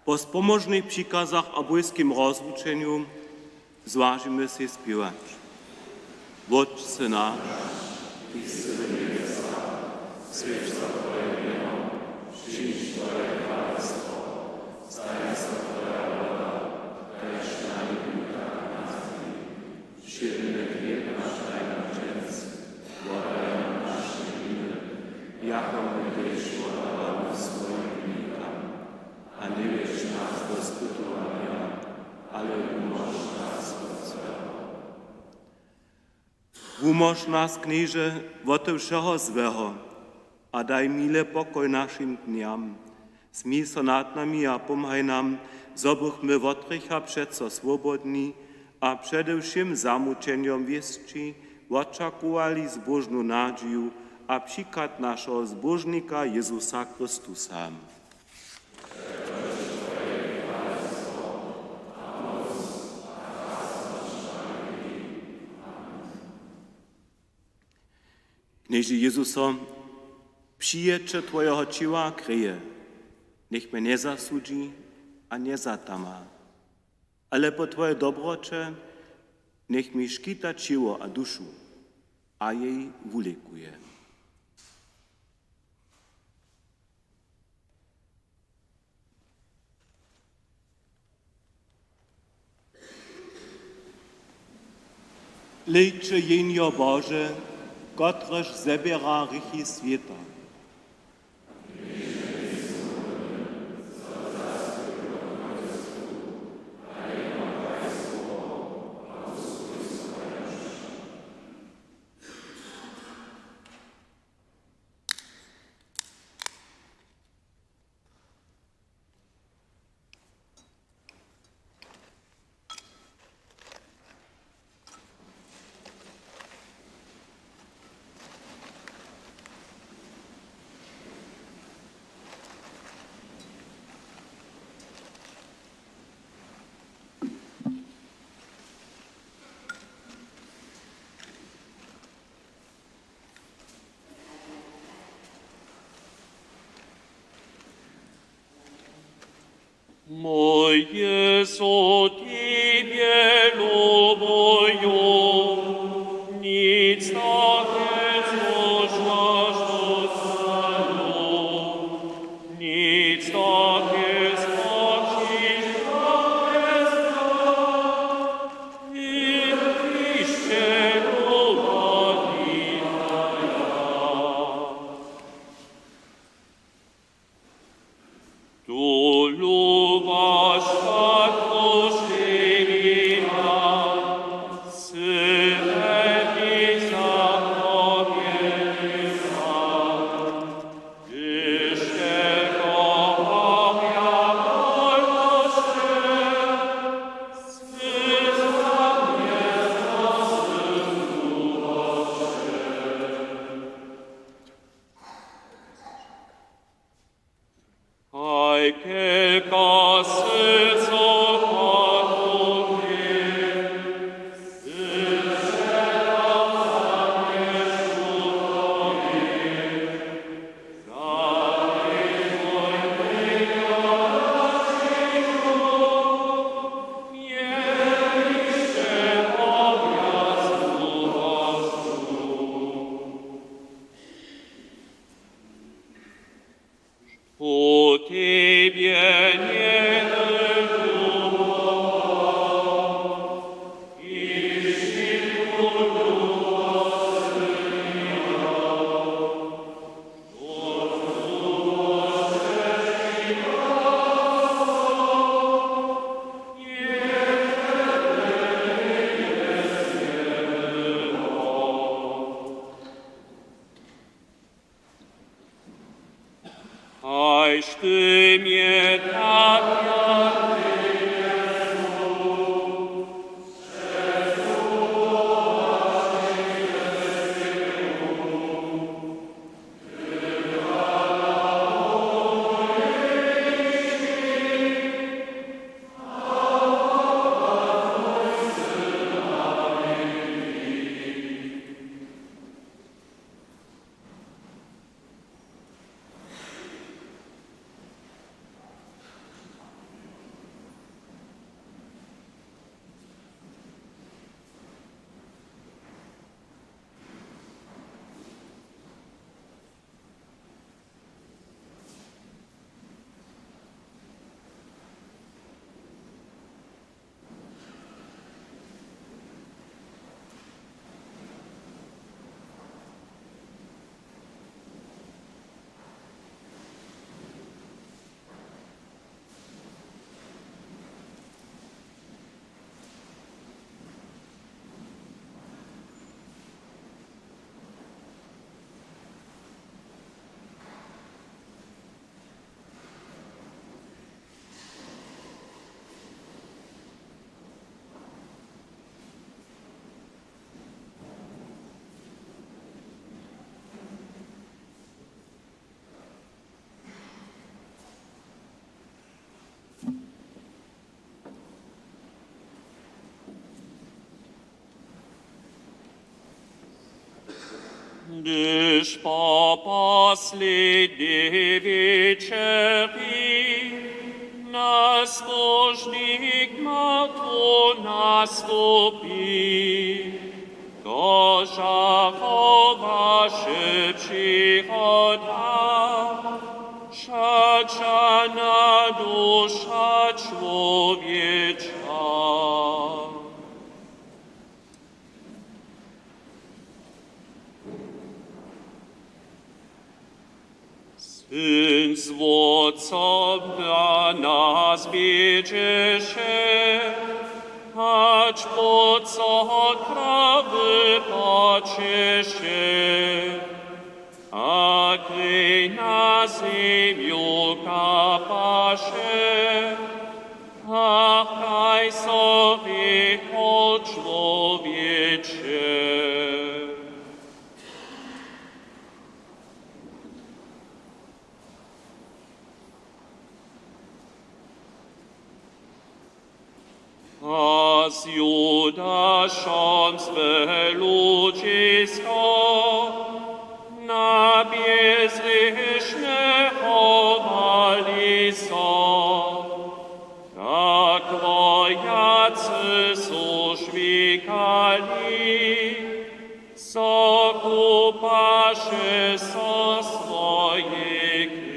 Po spomożnych przykazach a bójskim rozluczeniu zważymy się śpiewać. Ojcze nasz, Tyś w niebiesach, świeć się Twoje imię, przyjdź Twoje królestwo, stań się Twoja wola, dajesz na niebie tak na ziemi. Wszedny chleb nasz daj nam dziś, podaj nam nasze winy, jako my też podawamy swoim winnikom. A nie wiesz nas do spytowania, ale umoż nas od złego. Umoż nas, knieże, od wszeho złego, a daj mile pokoj naszym dniam. Smij se nad nami a pomhaj nam, zobychmy od grycha przeco swobodni, a przede wszystkim zamuczeniom wieszczy, oczekowali zbożną nadzieję, a przykład naszego zbożnika Jezusa Chrystusa. Knieże Jezuso, przyjecze Twojego ciała kryje, niech mnie nie zasudzi, a nie zatama, ale po Twoje dobrocze niech mi szkita ciało a duszu, a jej wulekuje. Lejcze jenio Boże, Gotreż zebiera rychy świata. Mój Jezu, Ciebie lubuję, nic takiego żażdżę, nic takiego spoczywa, i pisze lubi tu lubasz tak ożywina, Syne i zapowiedza, jeszcze kocham jak wolnościę, Syna mnie Aj kilka serców padło po Ciebie nie Aś Ty mnie tak jak Gdyż po последней вечери nas Bożnik ma tu nastąpi, do żachowa się przychoda, szachana dusza człowiecza. Syn złocą dla nas biedzie się, acz po co trawy pacie się, a gdy na ziemiu kapa się, a kaj sobie o człowiecze. A z Judaszem swe ludzisko na bezgrzeszne chowali so, tak wojacy zużwikali, so kupaszy so swoje krwi.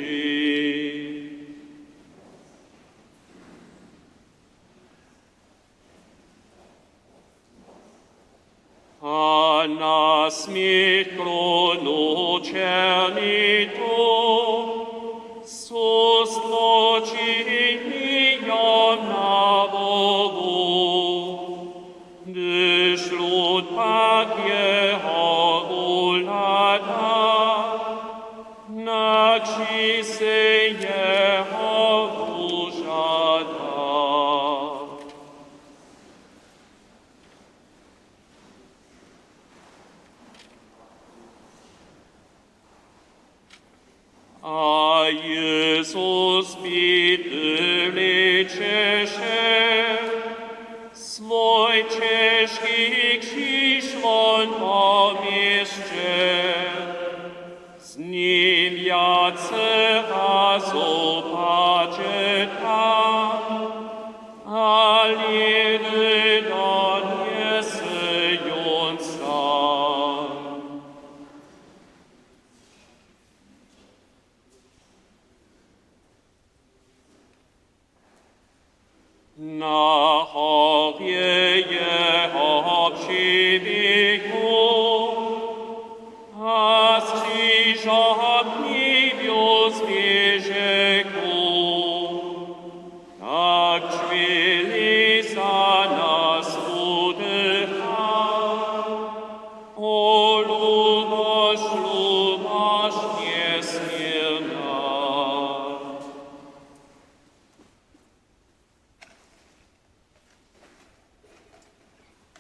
A na śmierć kronu czernitu, sustwo czynią na Bogu, gdyż lud pak jeho ulata, na krzyżu jeho użada. A Jezus bity lecze się, swój ciężki krzyż on pomieście, z nim jacy razu padzie tam, a lidy do niesyjąc sam. Na chorwie jeho przybiegu, a z krzyża niebios bieżegu, tak drzwi za nas udycha, o lubość niesmierna.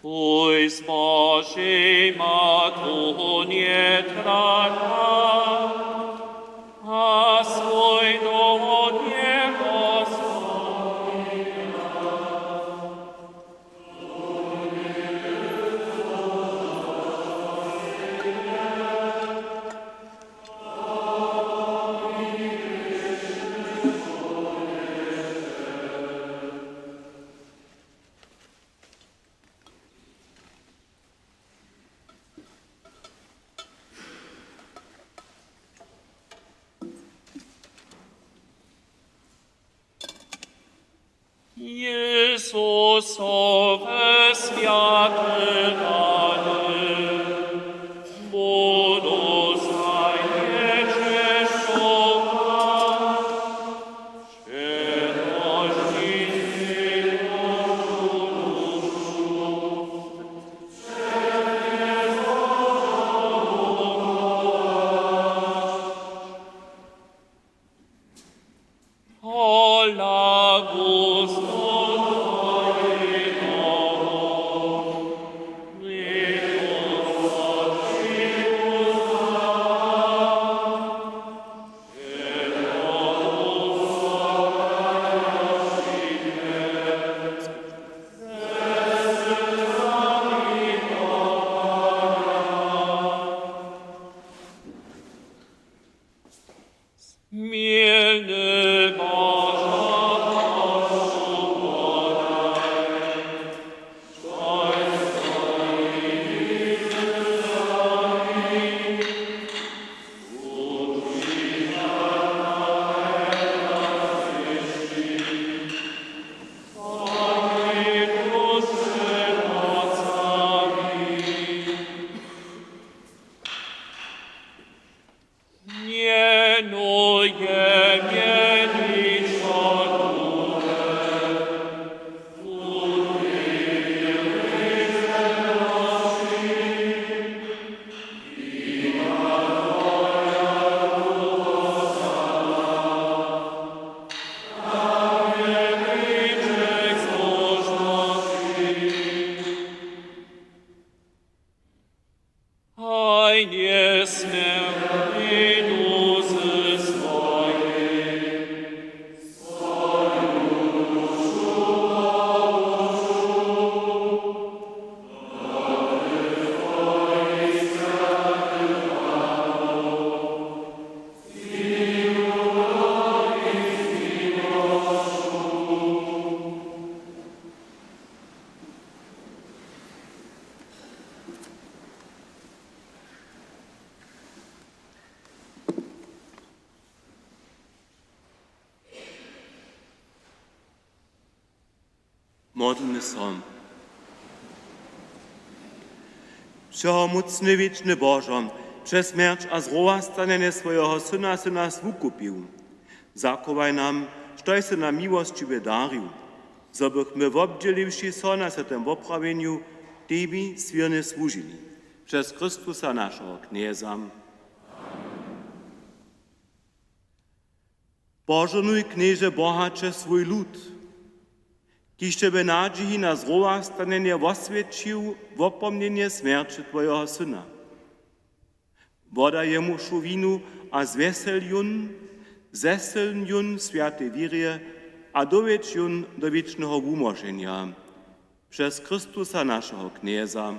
Ojc Boży ma tu nie trata, a swój do niego Jezusowe światy rany, budu zajecie szuka, świetności Ola gusto Twojego, Mienuje mieliczą nie smętny duszy swojej. Modlmy się. Wszechomocny, wieczny Boże, przez śmierć a zrówastanie swojego Syna si nas wykupił. Zakowaj nam, że si na miłość wydarił, żebyśmy obdzieliwszy się na tym poprawieniu Tebie swiernie służyli. Przez Chrystusa naszego Knieza. Pożenuj, Knieże Bohacze, swój lud, kiż Ciebie nadziei na zrówastanie oswiecił w opomnienie śmierci Twojego Syna. Podaj Jemu winu a zeselń jun świętej wierze, a dowiedź jun do wiecznego umorzenia. Przez Chrystusa naszego Knieza.